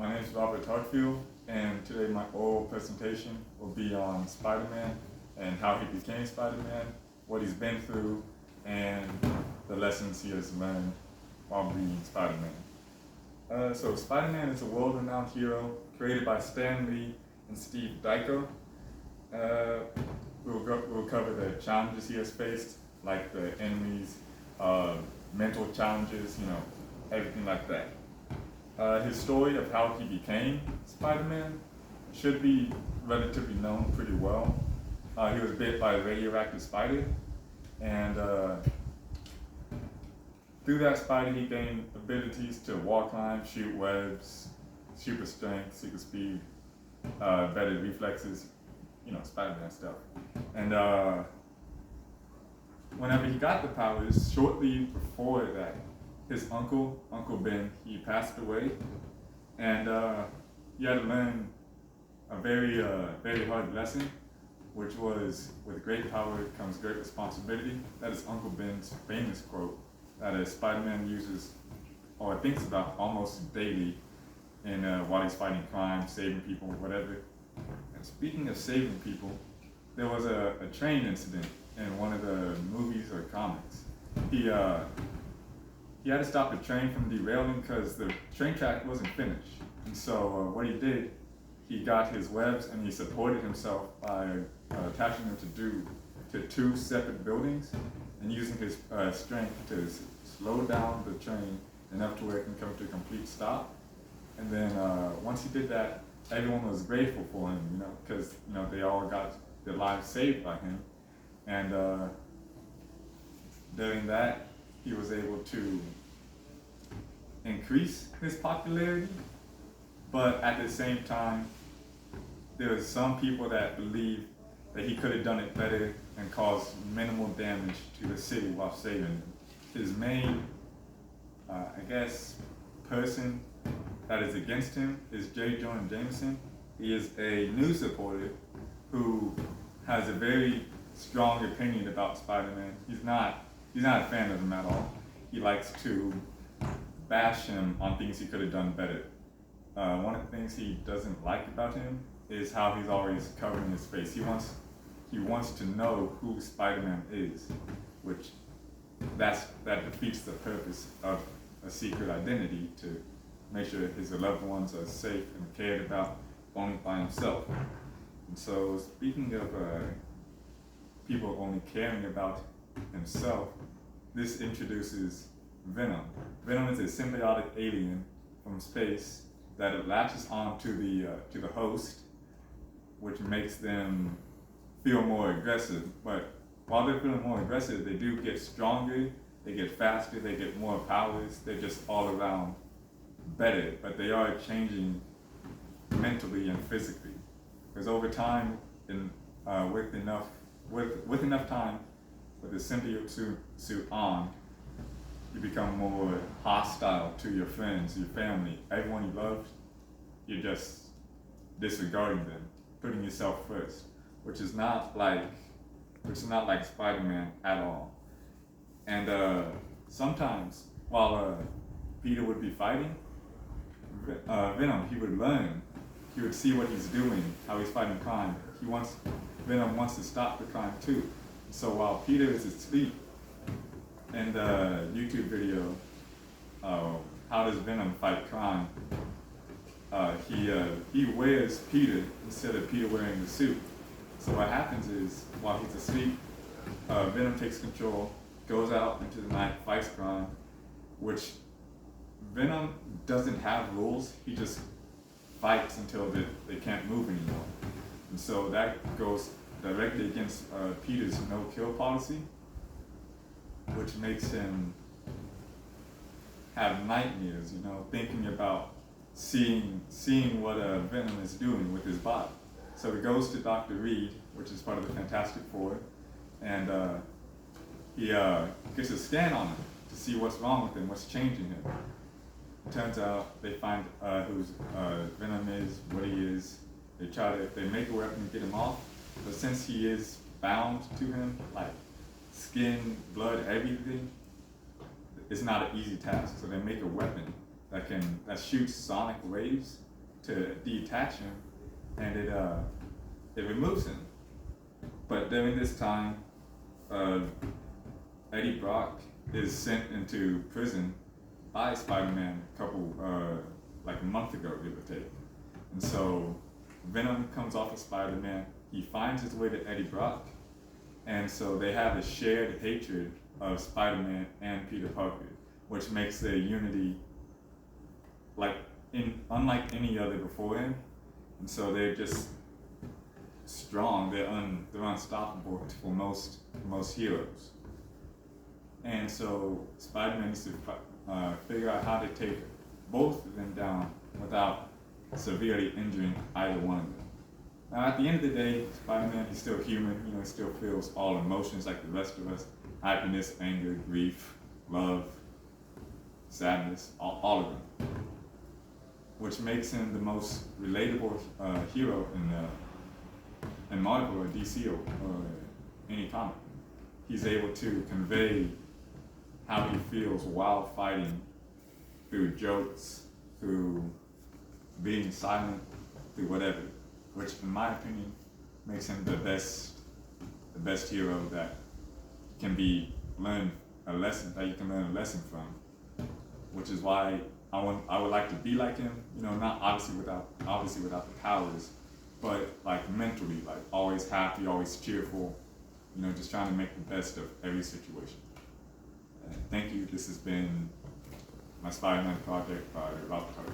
My name is Robert Hartfield, and today my oral presentation will be on Spider-Man and how he became Spider-Man, what he's been through, and the lessons he has learned while being Spider-Man. So Spider-Man is a world-renowned hero created by Stan Lee and Steve Ditko. We'll cover the challenges he has faced, like the enemies, mental challenges, everything like that. His story of how he became Spider-Man should be relatively known pretty well. He was bit by a radioactive spider, and through that spider he gained abilities to wall climb, shoot webs, super strength, super speed, better reflexes, Spider-Man stuff. And whenever he got the powers, shortly before that, his uncle, Uncle Ben, he passed away, and he had to learn a very hard lesson, which was, with great power comes great responsibility. That is Uncle Ben's famous quote that a Spider-Man uses or thinks about almost daily while he's fighting crime, saving people, whatever. And speaking of saving people, there was a train incident in one of the movies or comics. He had to stop the train from derailing because the train track wasn't finished. And so what he did, he got his webs and he supported himself by attaching them to two separate buildings and using his strength to slow down the train enough to where it can come to a complete stop. And then once he did that, everyone was grateful for him, because they all got their lives saved by him. And during that, he was able to increase his popularity, but at the same time, there was some people that believed that he could have done it better and caused minimal damage to the city while saving them. His main, person that is against him is J. Jonah Jameson. He is a news supporter who has a very strong opinion about Spider-Man. He's not a fan of him at all. He likes to bash him on things he could have done better. One of the things he doesn't like about him is how he's always covering his face. He wants to know who Spider-Man is, which that defeats the purpose of a secret identity, to make sure his loved ones are safe and cared about only by himself. And so, speaking of people only caring about himself, this introduces Venom. Venom is a symbiotic alien from space that latches on to the host, which makes them feel more aggressive. But while they're feeling more aggressive, they do get stronger, they get faster, they get more powers. They're just all around better, but they are changing mentally and physically. Because over time, with enough time, with the symbiote suit on, you become more hostile to your friends, your family, everyone you loved. You're just disregarding them, putting yourself first, which is not like Spider-Man at all. And sometimes while Peter would be fighting, Venom, he would learn. He would see what he's doing, how he's fighting crime. Venom wants to stop the crime too. So while Peter is asleep, in the YouTube video, How Does Venom Fight Crime, he wears Peter instead of Peter wearing the suit. So what happens is, while he's asleep, Venom takes control, goes out into the night, fights crime, which Venom doesn't have rules. He just fights until they can't move anymore. And so that goes directly against Peter's no-kill policy, which makes him have nightmares, thinking about seeing what Venom is doing with his body. So he goes to Dr. Reed, which is part of the Fantastic Four, and he gets a scan on him to see what's wrong with him, what's changing him. It turns out they find who Venom is, what he is. They make a weapon to get him off, but since he is bound to him, like skin, blood, everything, it's not an easy task. So they make a weapon that shoots sonic waves to detach him, and it removes him. But during this time, uh, Eddie Brock is sent into prison by Spider-Man a couple, like a month ago, give or take. And so Venom comes off of Spider-Man. He finds his way to Eddie Brock, and so they have a shared hatred of Spider-Man and Peter Parker, which makes their unity unlike any other before him. And so they're just strong. They're unstoppable for most heroes. And so Spider-Man needs to figure out how to take both of them down without severely injuring either one of them. Now, at the end of the day, Spider-Man, he's still human. He still feels all emotions like the rest of us: happiness, anger, grief, love, sadness, all of them, which makes him the most relatable hero in Marvel or DC or any comic. He's able to convey how he feels while fighting through jokes, through being silent, through whatever, which in my opinion makes him the best hero that you can learn a lesson from, which is why I would like to be like him, not obviously without the powers, but like mentally, like always happy, always cheerful, just trying to make the best of every situation. Thank you. This has been my Spider-Man project by Robert Carter.